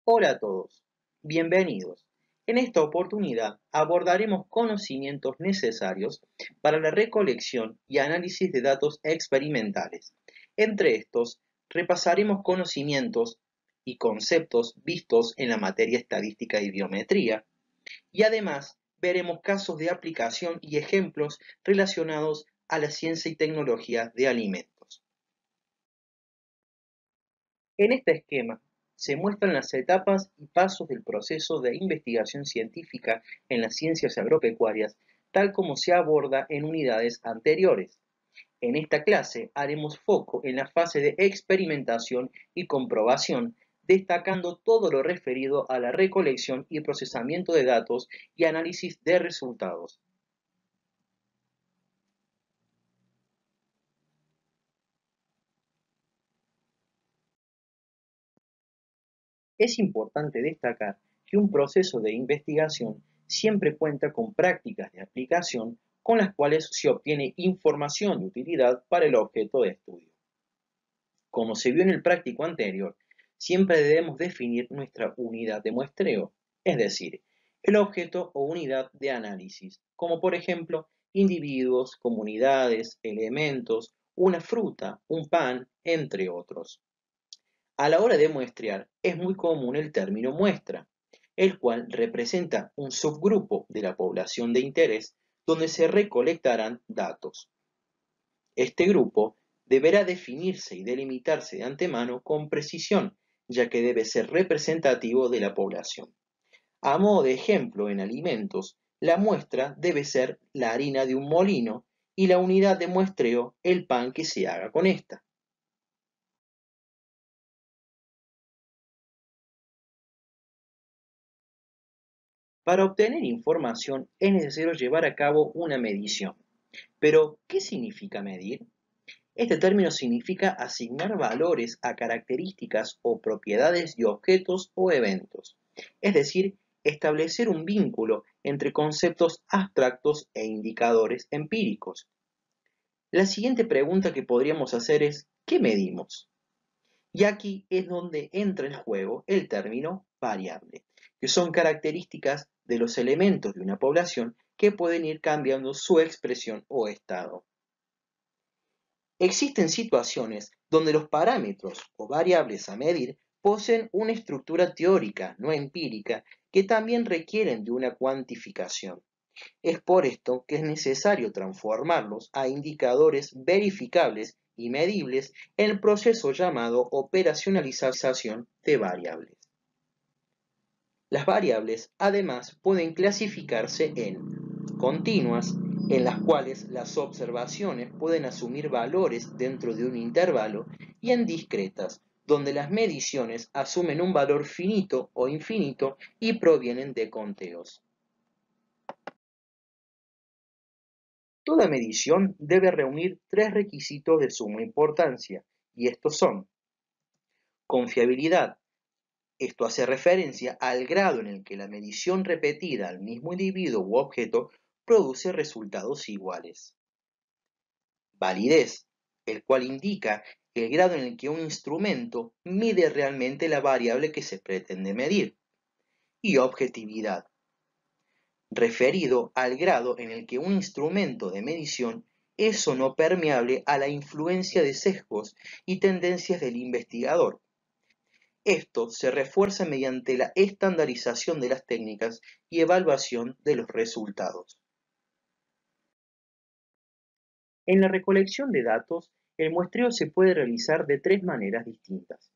Hola a todos, bienvenidos. En esta oportunidad abordaremos conocimientos necesarios para la recolección y análisis de datos experimentales. Entre estos, repasaremos conocimientos y conceptos vistos en la materia estadística y biometría, y además veremos casos de aplicación y ejemplos relacionados a la ciencia y tecnología de alimentos. En este esquema se muestran las etapas y pasos del proceso de investigación científica en las ciencias agropecuarias, tal como se aborda en unidades anteriores. En esta clase haremos foco en la fase de experimentación y comprobación, destacando todo lo referido a la recolección y procesamiento de datos y análisis de resultados. Es importante destacar que un proceso de investigación siempre cuenta con prácticas de aplicación con las cuales se obtiene información de utilidad para el objeto de estudio. Como se vio en el práctico anterior, siempre debemos definir nuestra unidad de muestreo, es decir, el objeto o unidad de análisis, como por ejemplo individuos, comunidades, elementos, una fruta, un pan, entre otros. A la hora de muestrear es muy común el término muestra, el cual representa un subgrupo de la población de interés donde se recolectarán datos. Este grupo deberá definirse y delimitarse de antemano con precisión, ya que debe ser representativo de la población. A modo de ejemplo, en alimentos, la muestra debe ser la harina de un molino y la unidad de muestreo el pan que se haga con esta. Para obtener información es necesario llevar a cabo una medición. Pero, ¿qué significa medir? Este término significa asignar valores a características o propiedades de objetos o eventos, es decir, establecer un vínculo entre conceptos abstractos e indicadores empíricos. La siguiente pregunta que podríamos hacer es, ¿qué medimos? Y aquí es donde entra en juego el término variable, que son características de los elementos de una población que pueden ir cambiando su expresión o estado. Existen situaciones donde los parámetros o variables a medir poseen una estructura teórica, no empírica, que también requieren de una cuantificación. Es por esto que es necesario transformarlos a indicadores verificables y medibles en el proceso llamado operacionalización de variables. Las variables, además, pueden clasificarse en continuas, en las cuales las observaciones pueden asumir valores dentro de un intervalo, y en discretas, donde las mediciones asumen un valor finito o infinito y provienen de conteos. Toda medición debe reunir tres requisitos de suma importancia, y estos son confiabilidad. Esto hace referencia al grado en el que la medición repetida al mismo individuo u objeto produce resultados iguales. Validez, el cual indica el grado en el que un instrumento mide realmente la variable que se pretende medir. Y objetividad, referido al grado en el que un instrumento de medición es o no permeable a la influencia de sesgos y tendencias del investigador. Esto se refuerza mediante la estandarización de las técnicas y evaluación de los resultados. En la recolección de datos, el muestreo se puede realizar de tres maneras distintas.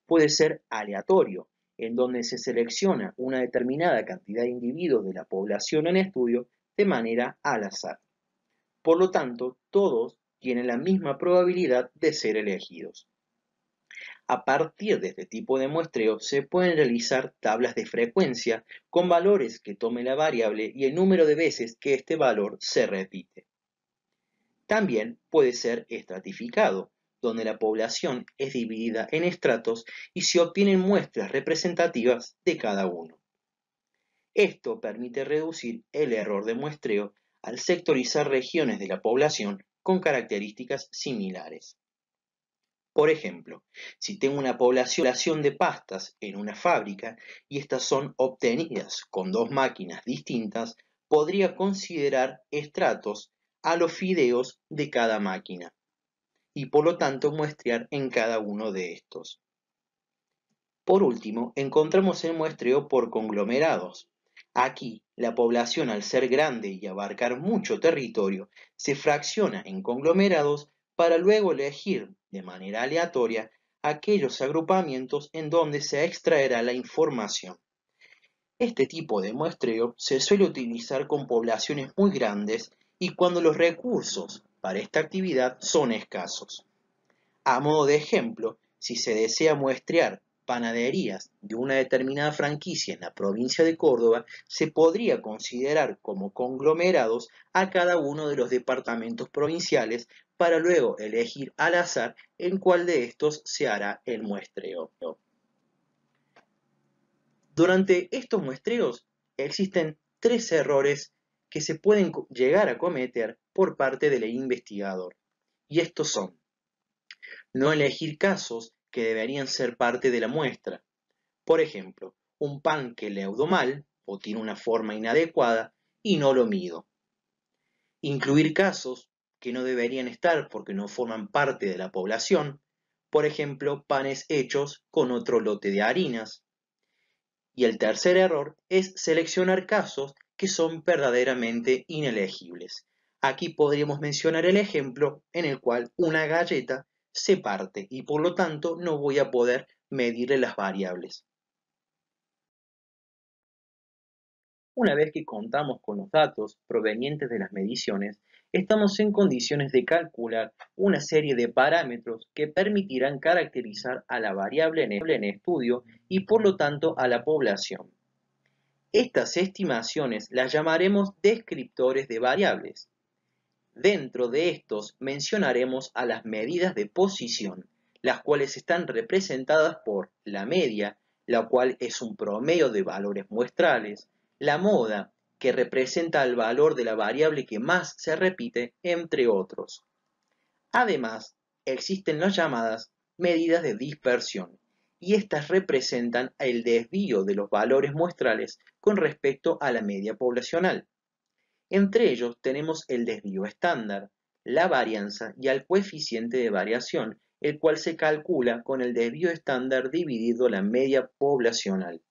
Puede ser aleatorio, en donde se selecciona una determinada cantidad de individuos de la población en estudio de manera al azar. Por lo tanto, todos tienen la misma probabilidad de ser elegidos. A partir de este tipo de muestreo se pueden realizar tablas de frecuencia con valores que tome la variable y el número de veces que este valor se repite. También puede ser estratificado, donde la población es dividida en estratos y se obtienen muestras representativas de cada uno. Esto permite reducir el error de muestreo al sectorizar regiones de la población con características similares. Por ejemplo, si tengo una población de pastas en una fábrica y estas son obtenidas con dos máquinas distintas, podría considerar estratos a los fideos de cada máquina y por lo tanto muestrear en cada uno de estos. Por último, encontramos el muestreo por conglomerados. Aquí, la población al ser grande y abarcar mucho territorio, se fracciona en conglomerados para luego elegir de manera aleatoria aquellos agrupamientos en donde se extraerá la información. Este tipo de muestreo se suele utilizar con poblaciones muy grandes y cuando los recursos para esta actividad son escasos. A modo de ejemplo, si se desea muestrear panaderías de una determinada franquicia en la provincia de Córdoba, se podría considerar como conglomerados a cada uno de los departamentos provinciales para luego elegir al azar en cuál de estos se hará el muestreo. Durante estos muestreos existen tres errores que se pueden llegar a cometer por parte del investigador, y estos son: no elegir casos que deberían ser parte de la muestra. Por ejemplo, un pan que leudo mal o tiene una forma inadecuada y no lo mido. Incluir casos que no deberían estar porque no forman parte de la población. Por ejemplo, panes hechos con otro lote de harinas. Y el tercer error es seleccionar casos que son verdaderamente inelegibles. Aquí podríamos mencionar el ejemplo en el cual una galleta se parte y por lo tanto no voy a poder medirle las variables. Una vez que contamos con los datos provenientes de las mediciones, estamos en condiciones de calcular una serie de parámetros que permitirán caracterizar a la variable en estudio y por lo tanto a la población. Estas estimaciones las llamaremos descriptores de variables. Dentro de estos mencionaremos a las medidas de posición, las cuales están representadas por la media, la cual es un promedio de valores muestrales, la moda, que representa el valor de la variable que más se repite, entre otros. Además, existen las llamadas medidas de dispersión, y estas representan el desvío de los valores muestrales con respecto a la media poblacional. Entre ellos tenemos el desvío estándar, la varianza y el coeficiente de variación, el cual se calcula con el desvío estándar dividido la media poblacional.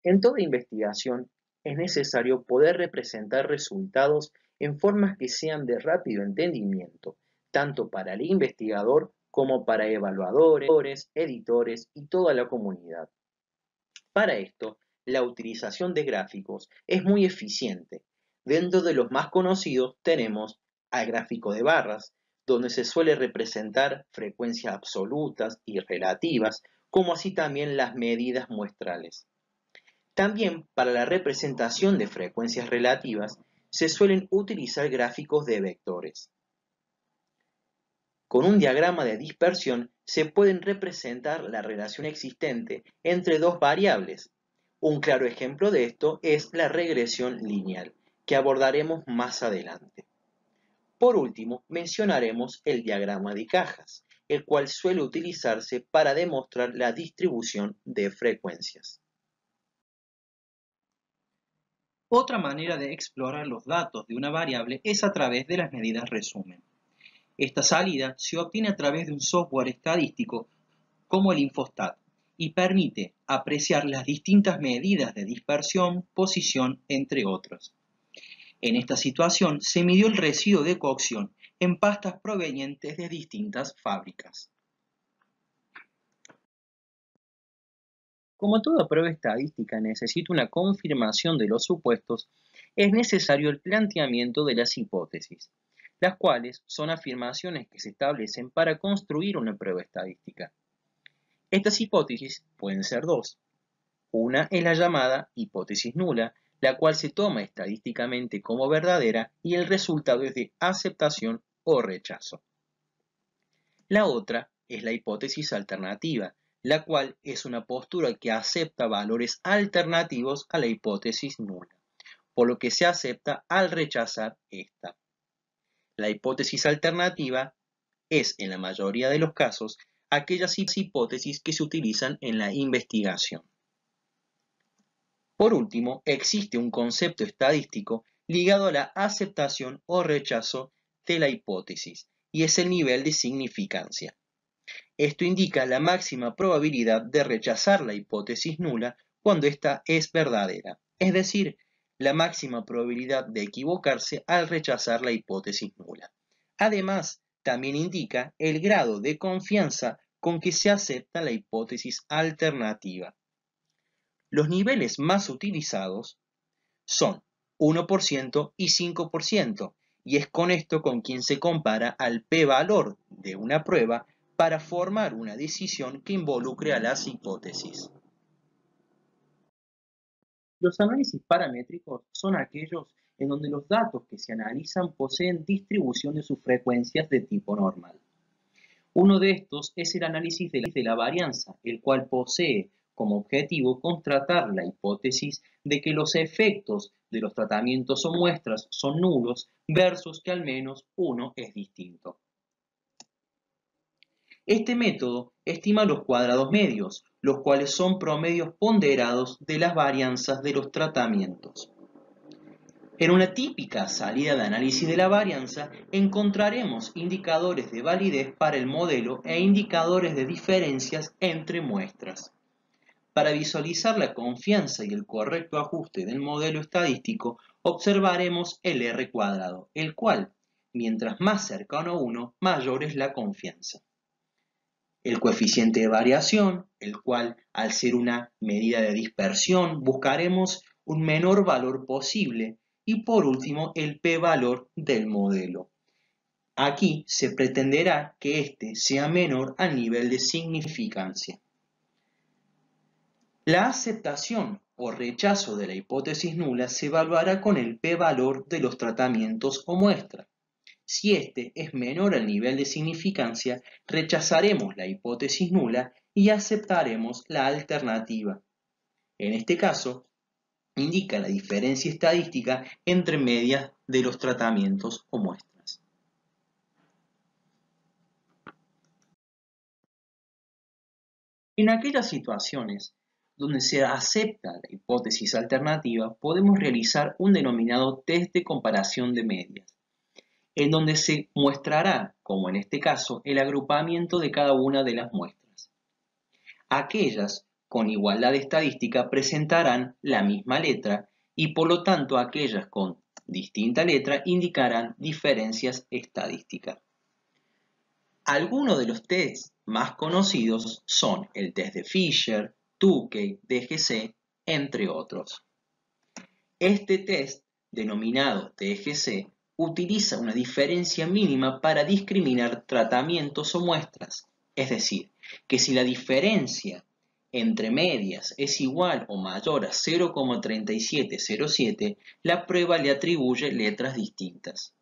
En toda investigación es necesario poder representar resultados en formas que sean de rápido entendimiento, tanto para el investigador como para evaluadores, editores y toda la comunidad. Para esto, la utilización de gráficos es muy eficiente. Dentro de los más conocidos tenemos al gráfico de barras, donde se suele representar frecuencias absolutas y relativas, como así también las medidas muestrales. También para la representación de frecuencias relativas se suelen utilizar gráficos de vectores. Con un diagrama de dispersión se pueden representar la relación existente entre dos variables. Un claro ejemplo de esto es la regresión lineal, que abordaremos más adelante. Por último, mencionaremos el diagrama de cajas, el cual suele utilizarse para demostrar la distribución de frecuencias. Otra manera de explorar los datos de una variable es a través de las medidas resumen. Esta salida se obtiene a través de un software estadístico como el Infostat y permite apreciar las distintas medidas de dispersión, posición, entre otras. En esta situación se midió el residuo de cocción en pastas provenientes de distintas fábricas. Como toda prueba estadística necesita una confirmación de los supuestos, es necesario el planteamiento de las hipótesis, las cuales son afirmaciones que se establecen para construir una prueba estadística. Estas hipótesis pueden ser dos. Una es la llamada hipótesis nula, la cual se toma estadísticamente como verdadera y el resultado es de aceptación o rechazo. La otra es la hipótesis alternativa, la cual es una postura que acepta valores alternativos a la hipótesis nula, por lo que se acepta al rechazar esta. La hipótesis alternativa es, en la mayoría de los casos, aquellas hipótesis que se utilizan en la investigación. Por último, existe un concepto estadístico ligado a la aceptación o rechazo de la hipótesis, y es el nivel de significancia. Esto indica la máxima probabilidad de rechazar la hipótesis nula cuando ésta es verdadera, es decir, la máxima probabilidad de equivocarse al rechazar la hipótesis nula. Además, también indica el grado de confianza con que se acepta la hipótesis alternativa. Los niveles más utilizados son 1% y 5%, y es con esto con quien se compara al p-valor de una prueba para formar una decisión que involucre a las hipótesis. Los análisis paramétricos son aquellos en donde los datos que se analizan poseen distribución de sus frecuencias de tipo normal. Uno de estos es el análisis de la varianza, el cual posee como objetivo constatar la hipótesis de que los efectos de los tratamientos o muestras son nulos versus que al menos uno es distinto. Este método estima los cuadrados medios, los cuales son promedios ponderados de las varianzas de los tratamientos. En una típica salida de análisis de la varianza encontraremos indicadores de validez para el modelo e indicadores de diferencias entre muestras. Para visualizar la confianza y el correcto ajuste del modelo estadístico, observaremos el R cuadrado, el cual, mientras más cercano a 1, mayor es la confianza. El coeficiente de variación, el cual, al ser una medida de dispersión, buscaremos un menor valor posible. Y por último, el p-valor del modelo. Aquí se pretenderá que éste sea menor al nivel de significancia. La aceptación o rechazo de la hipótesis nula se evaluará con el p-valor de los tratamientos o muestra. Si este es menor al nivel de significancia, rechazaremos la hipótesis nula y aceptaremos la alternativa. En este caso, indica la diferencia estadística entre medias de los tratamientos o muestras. En aquellas situaciones donde se acepta la hipótesis alternativa, podemos realizar un denominado test de comparación de medias, en donde se muestrará, como en este caso, el agrupamiento de cada una de las muestras. Aquellas con igualdad estadística presentarán la misma letra y por lo tanto aquellas con distinta letra indicarán diferencias estadísticas. Algunos de los tests más conocidos son el test de Fisher, Tukey, DGC, entre otros. Este test, denominado TGC, utiliza una diferencia mínima para discriminar tratamientos o muestras, es decir, que si la diferencia entre medias es igual o mayor a 0,3707, la prueba le atribuye letras distintas.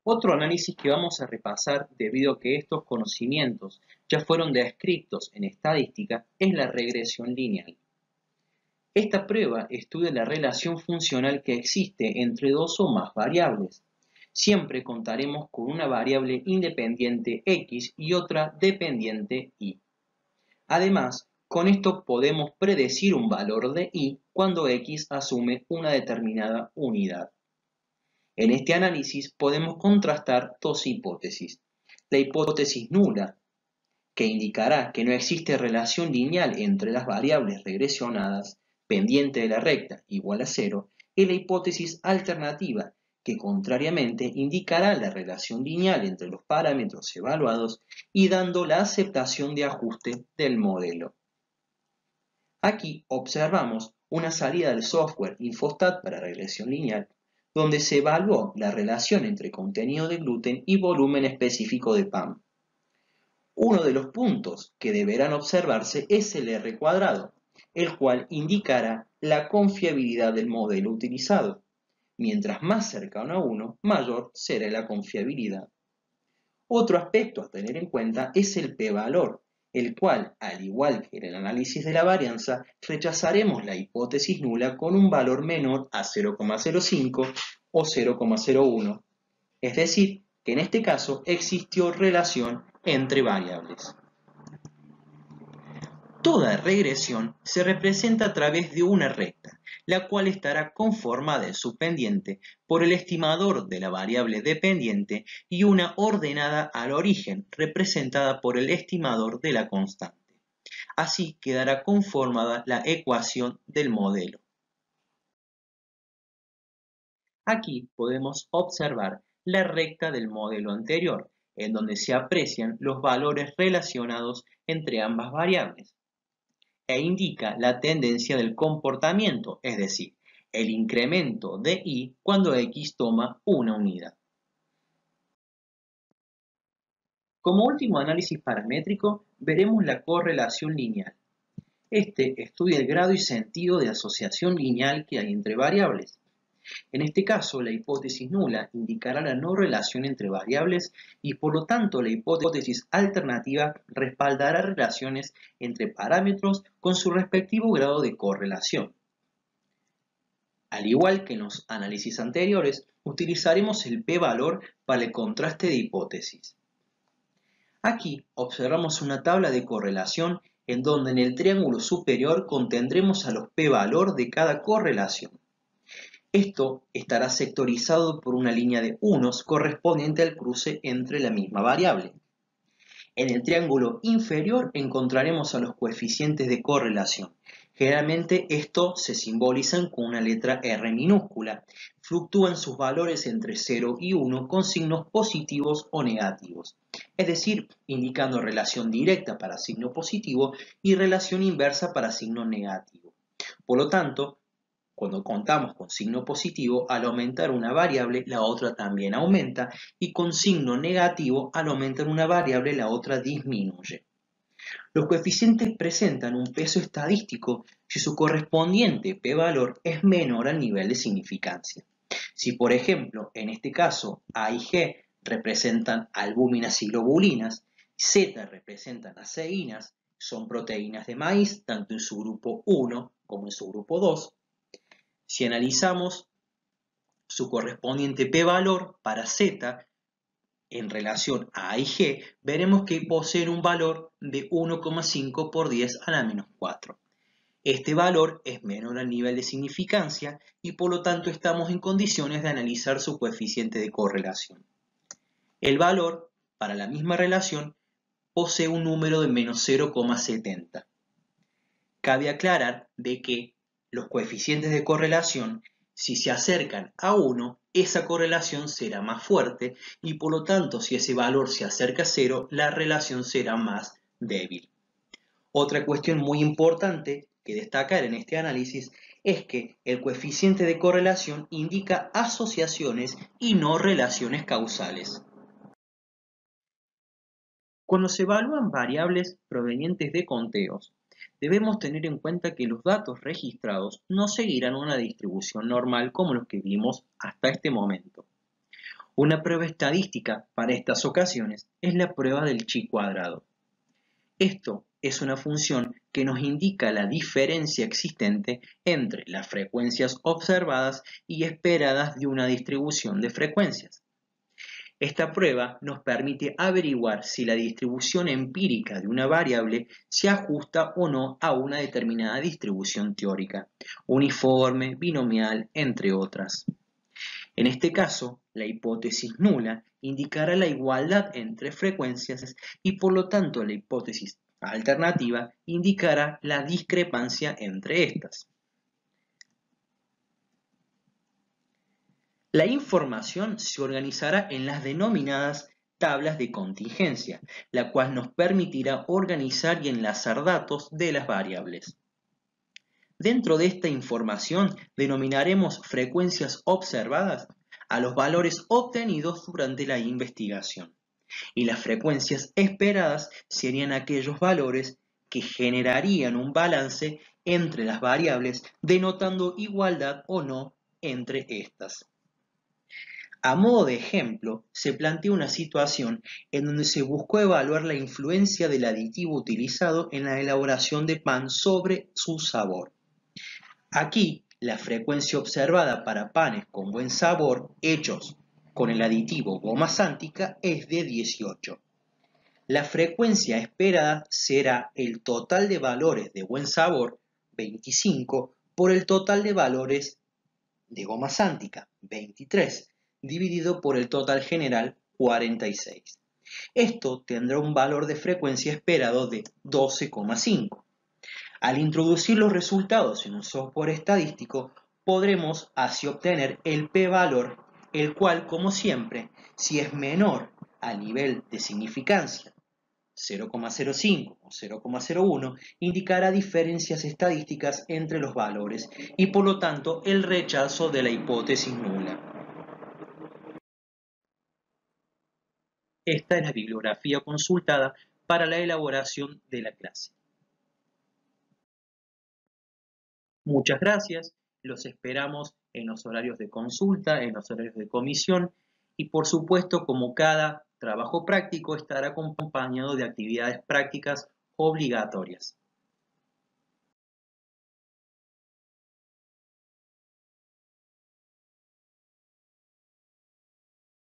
Otro análisis que vamos a repasar, debido a que estos conocimientos ya fueron descritos en estadística, es la regresión lineal. Esta prueba estudia la relación funcional que existe entre dos o más variables. Siempre contaremos con una variable independiente x y otra dependiente y. Además, con esto podemos predecir un valor de y cuando x asume una determinada unidad. En este análisis podemos contrastar dos hipótesis. La hipótesis nula, que indicará que no existe relación lineal entre las variables regresionadas, pendiente de la recta igual a 0, y la hipótesis alternativa, que contrariamente indicará la relación lineal entre los parámetros evaluados y dando la aceptación de ajuste del modelo. Aquí observamos una salida del software Infostat para regresión lineal, donde se evaluó la relación entre contenido de gluten y volumen específico de pan. Uno de los puntos que deberán observarse es el R cuadrado, el cual indicará la confiabilidad del modelo utilizado. Mientras más cercano a 1, mayor será la confiabilidad. Otro aspecto a tener en cuenta es el p-valor, el cual, al igual que en el análisis de la varianza, rechazaremos la hipótesis nula con un valor menor a 0,05 o 0,01. Es decir, que en este caso existió relación entre variables. Toda regresión se representa a través de una recta, la cual estará conformada en su pendiente por el estimador de la variable dependiente y una ordenada al origen, representada por el estimador de la constante. Así quedará conformada la ecuación del modelo. Aquí podemos observar la recta del modelo anterior, en donde se aprecian los valores relacionados entre ambas variables, e indica la tendencia del comportamiento, es decir, el incremento de y cuando x toma una unidad. Como último análisis paramétrico, veremos la correlación lineal. Este estudia el grado y sentido de asociación lineal que hay entre variables. En este caso, la hipótesis nula indicará la no relación entre variables y por lo tanto la hipótesis alternativa respaldará relaciones entre parámetros con su respectivo grado de correlación. Al igual que en los análisis anteriores, utilizaremos el p-valor para el contraste de hipótesis. Aquí observamos una tabla de correlación en donde en el triángulo superior contendremos a los p-valor de cada correlación. Esto estará sectorizado por una línea de unos correspondiente al cruce entre la misma variable. En el triángulo inferior encontraremos a los coeficientes de correlación. Generalmente estos se simbolizan con una letra R minúscula. Fluctúan sus valores entre 0 y 1 con signos positivos o negativos. Es decir, indicando relación directa para signo positivo y relación inversa para signo negativo. Por lo tanto, cuando contamos con signo positivo, al aumentar una variable, la otra también aumenta, y con signo negativo, al aumentar una variable, la otra disminuye. Los coeficientes presentan un peso estadístico si su correspondiente p-valor es menor al nivel de significancia. Si, por ejemplo, en este caso A y G representan albúminas y globulinas, Z representan aceínas, son proteínas de maíz, tanto en su grupo 1 como en su grupo 2, si analizamos su correspondiente p-valor para Z en relación a A y G, veremos que poseen un valor de 1,5 por 10 a la menos 4. Este valor es menor al nivel de significancia y por lo tanto estamos en condiciones de analizar su coeficiente de correlación. El valor para la misma relación posee un número de menos 0,70. Cabe aclarar de que los coeficientes de correlación, si se acercan a 1, esa correlación será más fuerte y por lo tanto si ese valor se acerca a 0, la relación será más débil. Otra cuestión muy importante que destacar en este análisis es que el coeficiente de correlación indica asociaciones y no relaciones causales. Cuando se evalúan variables provenientes de conteos, debemos tener en cuenta que los datos registrados no seguirán una distribución normal como los que vimos hasta este momento. Una prueba estadística para estas ocasiones es la prueba del chi cuadrado. Esto es una función que nos indica la diferencia existente entre las frecuencias observadas y esperadas de una distribución de frecuencias. Esta prueba nos permite averiguar si la distribución empírica de una variable se ajusta o no a una determinada distribución teórica, uniforme, binomial, entre otras. En este caso, la hipótesis nula indicará la igualdad entre frecuencias y por lo tanto la hipótesis alternativa indicará la discrepancia entre estas. La información se organizará en las denominadas tablas de contingencia, la cual nos permitirá organizar y enlazar datos de las variables. Dentro de esta información denominaremos frecuencias observadas a los valores obtenidos durante la investigación, y las frecuencias esperadas serían aquellos valores que generarían un balance entre las variables, denotando igualdad o no entre estas. A modo de ejemplo, se plantea una situación en donde se buscó evaluar la influencia del aditivo utilizado en la elaboración de pan sobre su sabor. Aquí, la frecuencia observada para panes con buen sabor, hechos con el aditivo goma sántica es de 18. La frecuencia esperada será el total de valores de buen sabor, 25, por el total de valores de goma sántica, 23, dividido por el total general, 46. Esto tendrá un valor de frecuencia esperado de 12,5. Al introducir los resultados en un software estadístico, podremos así obtener el p-valor, el cual, como siempre, si es menor al nivel de significancia 0,05 o 0,01, indicará diferencias estadísticas entre los valores y por lo tanto el rechazo de la hipótesis nula. Esta es la bibliografía consultada para la elaboración de la clase. Muchas gracias, los esperamos en los horarios de consulta, en los horarios de comisión y por supuesto, como cada trabajo práctico, estará acompañado de actividades prácticas obligatorias.